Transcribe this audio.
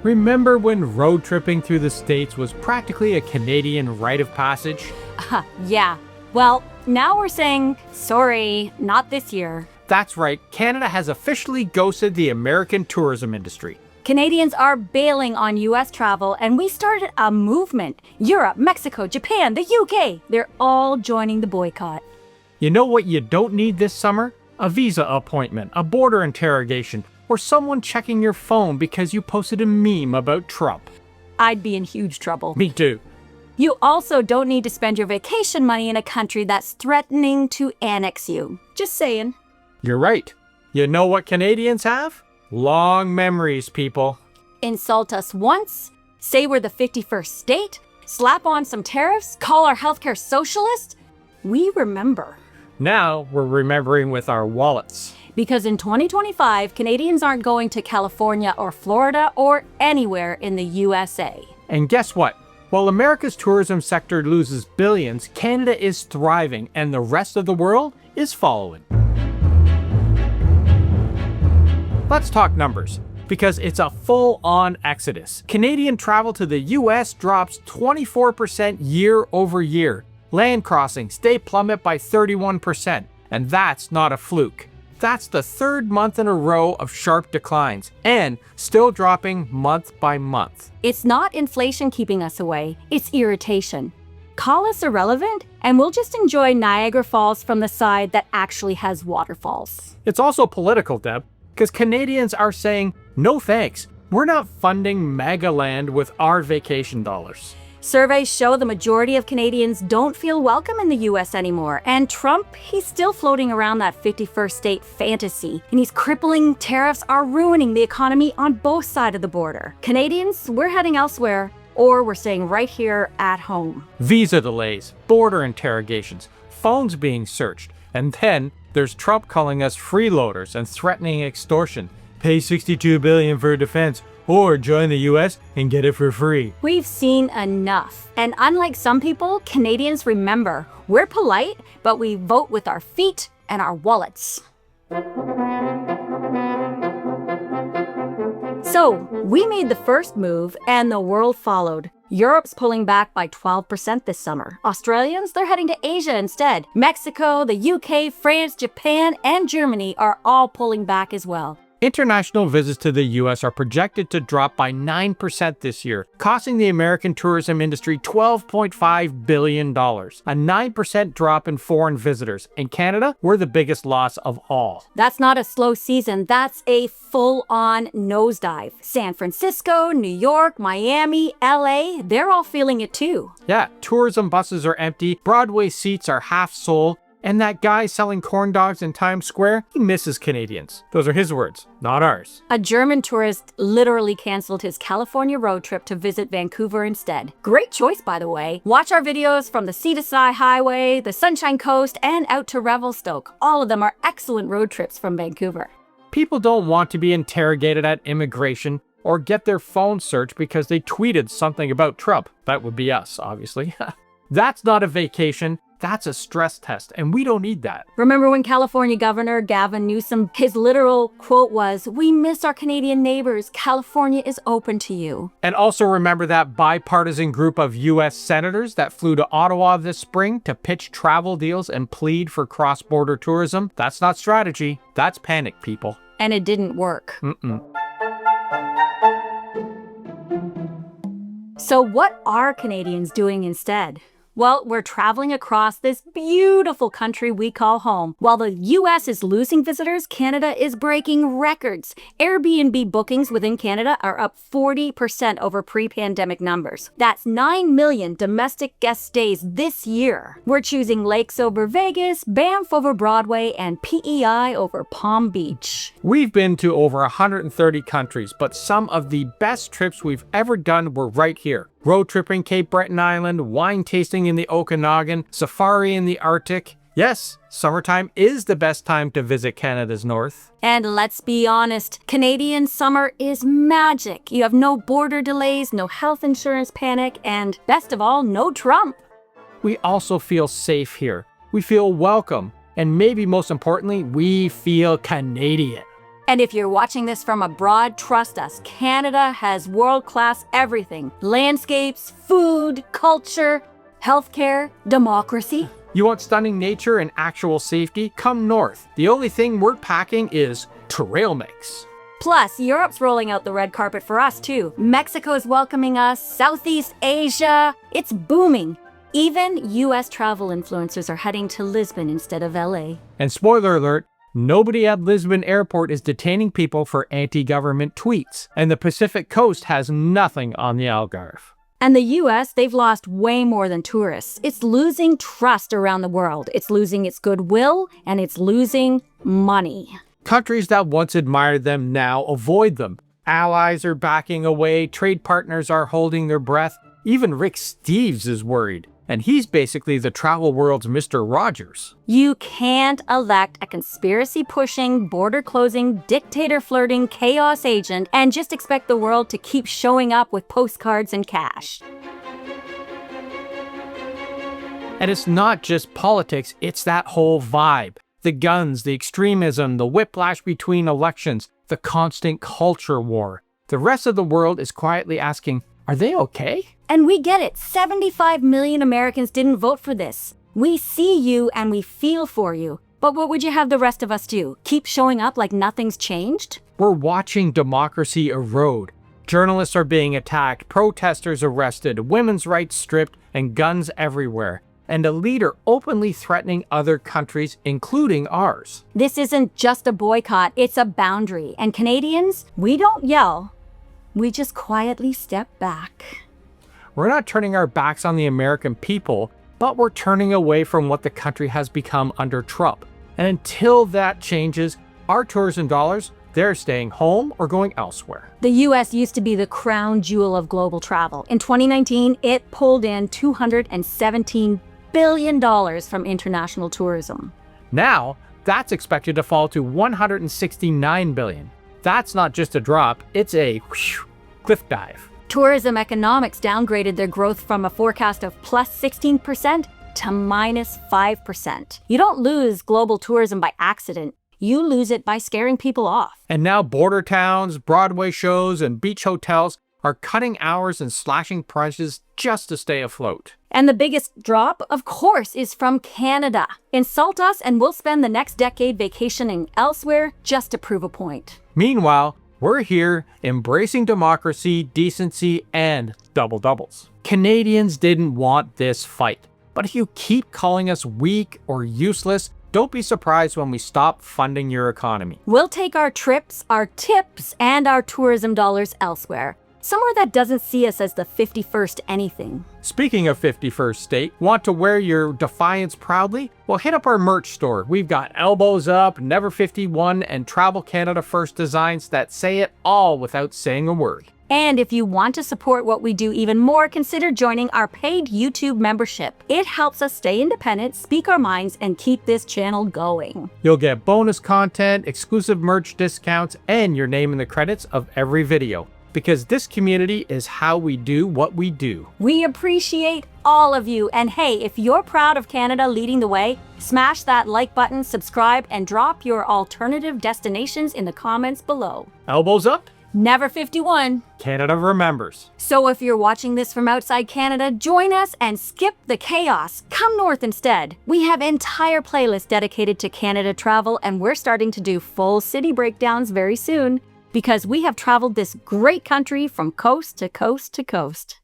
Remember when road tripping through the States was practically a Canadian rite of passage? Yeah. Well, now we're saying, sorry, not this year. That's right, Canada has officially ghosted the American tourism industry. Canadians are bailing on US travel, and we started a movement. Europe, Mexico, Japan, the UK, they're all joining the boycott. You know what you don't need this summer? A visa appointment, a border interrogation, or someone checking your phone because you posted a meme about Trump. I'd be in huge trouble. Me too. You also don't need to spend your vacation money in a country that's threatening to annex you. Just saying. You're right. You know what Canadians have? Long memories, people. Insult us once, say we're the 51st state, slap on some tariffs, call our healthcare socialist. We remember. Now we're remembering with our wallets. Because in 2025, Canadians aren't going to California or Florida or anywhere in the USA. And guess what? While America's tourism sector loses billions, Canada is thriving and the rest of the world is following. Let's talk numbers, because it's a full-on exodus. Canadian travel to the US drops 24% year over year. Land crossings, they plummet by 31%, and that's not a fluke. That's the third month in a row of sharp declines, and still dropping month by month. It's not inflation keeping us away, it's irritation. Call us irrelevant, and we'll just enjoy Niagara Falls from the side that actually has waterfalls. It's also political, Deb, because Canadians are saying, no thanks, we're not funding MAGA land with our vacation dollars. Surveys show the majority of Canadians don't feel welcome in the US anymore, and Trump, he's still floating around that 51st state fantasy, and his crippling tariffs are ruining the economy on both sides of the border. Canadians, we're heading elsewhere, or we're staying right here at home. Visa delays, border interrogations, phones being searched, and then there's Trump calling us freeloaders and threatening extortion. Pay $62 billion for defense, or join the US and get it for free. We've seen enough. And unlike some people, Canadians remember, we're polite, but we vote with our feet and our wallets. So, we made the first move and the world followed. Europe's pulling back by 12% this summer. Australians, they're heading to Asia instead. Mexico, the UK, France, Japan, and Germany are all pulling back as well. International visits to the US are projected to drop by 9% this year, costing the American tourism industry $12.5 billion. A 9% drop in foreign visitors. In Canada, we're the biggest loss of all. That's not a slow season, that's a full-on nosedive. San Francisco, New York, Miami, LA, they're all feeling it too. Yeah, tourism buses are empty, Broadway seats are half sold, and that guy selling corn dogs in Times Square, he misses Canadians. Those are his words, not ours. A German tourist literally canceled his California road trip to visit Vancouver instead. Great choice, by the way. Watch our videos from the Sea to Sky Highway, the Sunshine Coast, and out to Revelstoke. All of them are excellent road trips from Vancouver. People don't want to be interrogated at immigration or get their phone searched because they tweeted something about Trump. That would be us, obviously. That's not a vacation. That's a stress test, and we don't need that. Remember when California Governor Gavin Newsom, his literal quote was, "We miss our Canadian neighbors. California is open to you." And also remember that bipartisan group of US senators that flew to Ottawa this spring to pitch travel deals and plead for cross-border tourism? That's not strategy. That's panic, people. And it didn't work. So what are Canadians doing instead? Well, we're traveling across this beautiful country we call home. While the US is losing visitors, Canada is breaking records. Airbnb bookings within Canada are up 40% over pre-pandemic numbers. That's 9 million domestic guest stays this year. We're choosing lakes over Vegas, Banff over Broadway, and PEI over Palm Beach. We've been to over 130 countries, but some of the best trips we've ever done were right here. Road tripping Cape Breton Island, wine tasting in the Okanagan, safari in the Arctic. Yes, summertime is the best time to visit Canada's north. And let's be honest, Canadian summer is magic. You have no border delays, no health insurance panic, and best of all, no Trump. We also feel safe here. We feel welcome. And maybe most importantly, we feel Canadian. And if you're watching this from abroad, trust us, Canada has world-class everything. Landscapes, food, culture, healthcare, democracy. You want stunning nature and actual safety? Come north. The only thing we're packing is trail mix. Plus, Europe's rolling out the red carpet for us too. Mexico's welcoming us, Southeast Asia, it's booming. Even US travel influencers are heading to Lisbon instead of LA. And spoiler alert, nobody at Lisbon Airport is detaining people for anti-government tweets. And the Pacific Coast has nothing on the Algarve. And the US, they've lost way more than tourists. It's losing trust around the world. It's losing its goodwill, and it's losing money. Countries that once admired them now avoid them. Allies are backing away, trade partners are holding their breath. Even Rick Steves is worried. And he's basically the travel world's Mr. Rogers. You can't elect a conspiracy-pushing, border-closing, dictator-flirting chaos agent and just expect the world to keep showing up with postcards and cash. And it's not just politics, it's that whole vibe. The guns, the extremism, the whiplash between elections, the constant culture war. The rest of the world is quietly asking, are they okay? And we get it. 75 million Americans didn't vote for this. We see you and we feel for you. But what would you have the rest of us do? Keep showing up like nothing's changed? We're watching democracy erode. Journalists are being attacked, protesters arrested, women's rights stripped, and guns everywhere. And a leader openly threatening other countries, including ours. This isn't just a boycott, it's a boundary. And Canadians, we don't yell. We just quietly step back. We're not turning our backs on the American people, but we're turning away from what the country has become under Trump. And until that changes, our tourism dollars, they're staying home or going elsewhere. The US used to be the crown jewel of global travel. In 2019, it pulled in $217 billion from international tourism. Now, that's expected to fall to $169 billion. That's not just a drop, it's a cliff dive. Tourism economics downgraded their growth from a forecast of plus 16% to minus 5%. You don't lose global tourism by accident. You lose it by scaring people off. And now border towns, Broadway shows, and beach hotels are cutting hours and slashing prices just to stay afloat. And the biggest drop, of course, is from Canada. Insult us and we'll spend the next decade vacationing elsewhere just to prove a point. Meanwhile, we're here embracing democracy, decency, and double-doubles. Canadians didn't want this fight. But if you keep calling us weak or useless, don't be surprised when we stop funding your economy. We'll take our trips, our tips, and our tourism dollars elsewhere. Somewhere that doesn't see us as the 51st anything. Speaking of 51st state, want to wear your defiance proudly? Well, hit up our merch store. We've got Elbows Up, Never 51, and Travel Canada First designs that say it all without saying a word. And if you want to support what we do even more, consider joining our paid YouTube membership. It helps us stay independent, speak our minds, and keep this channel going. You'll get bonus content, exclusive merch discounts, and your name in the credits of every video. Because this community is how we do what we do. We appreciate all of you. And hey, if you're proud of Canada leading the way, smash that like button, subscribe, and drop your alternative destinations in the comments below. Elbows up? Never 51. Canada remembers. So if you're watching this from outside Canada, join us and skip the chaos. Come north instead. We have entire playlists dedicated to Canada travel, and we're starting to do full city breakdowns very soon, because we have traveled this great country from coast to coast to coast.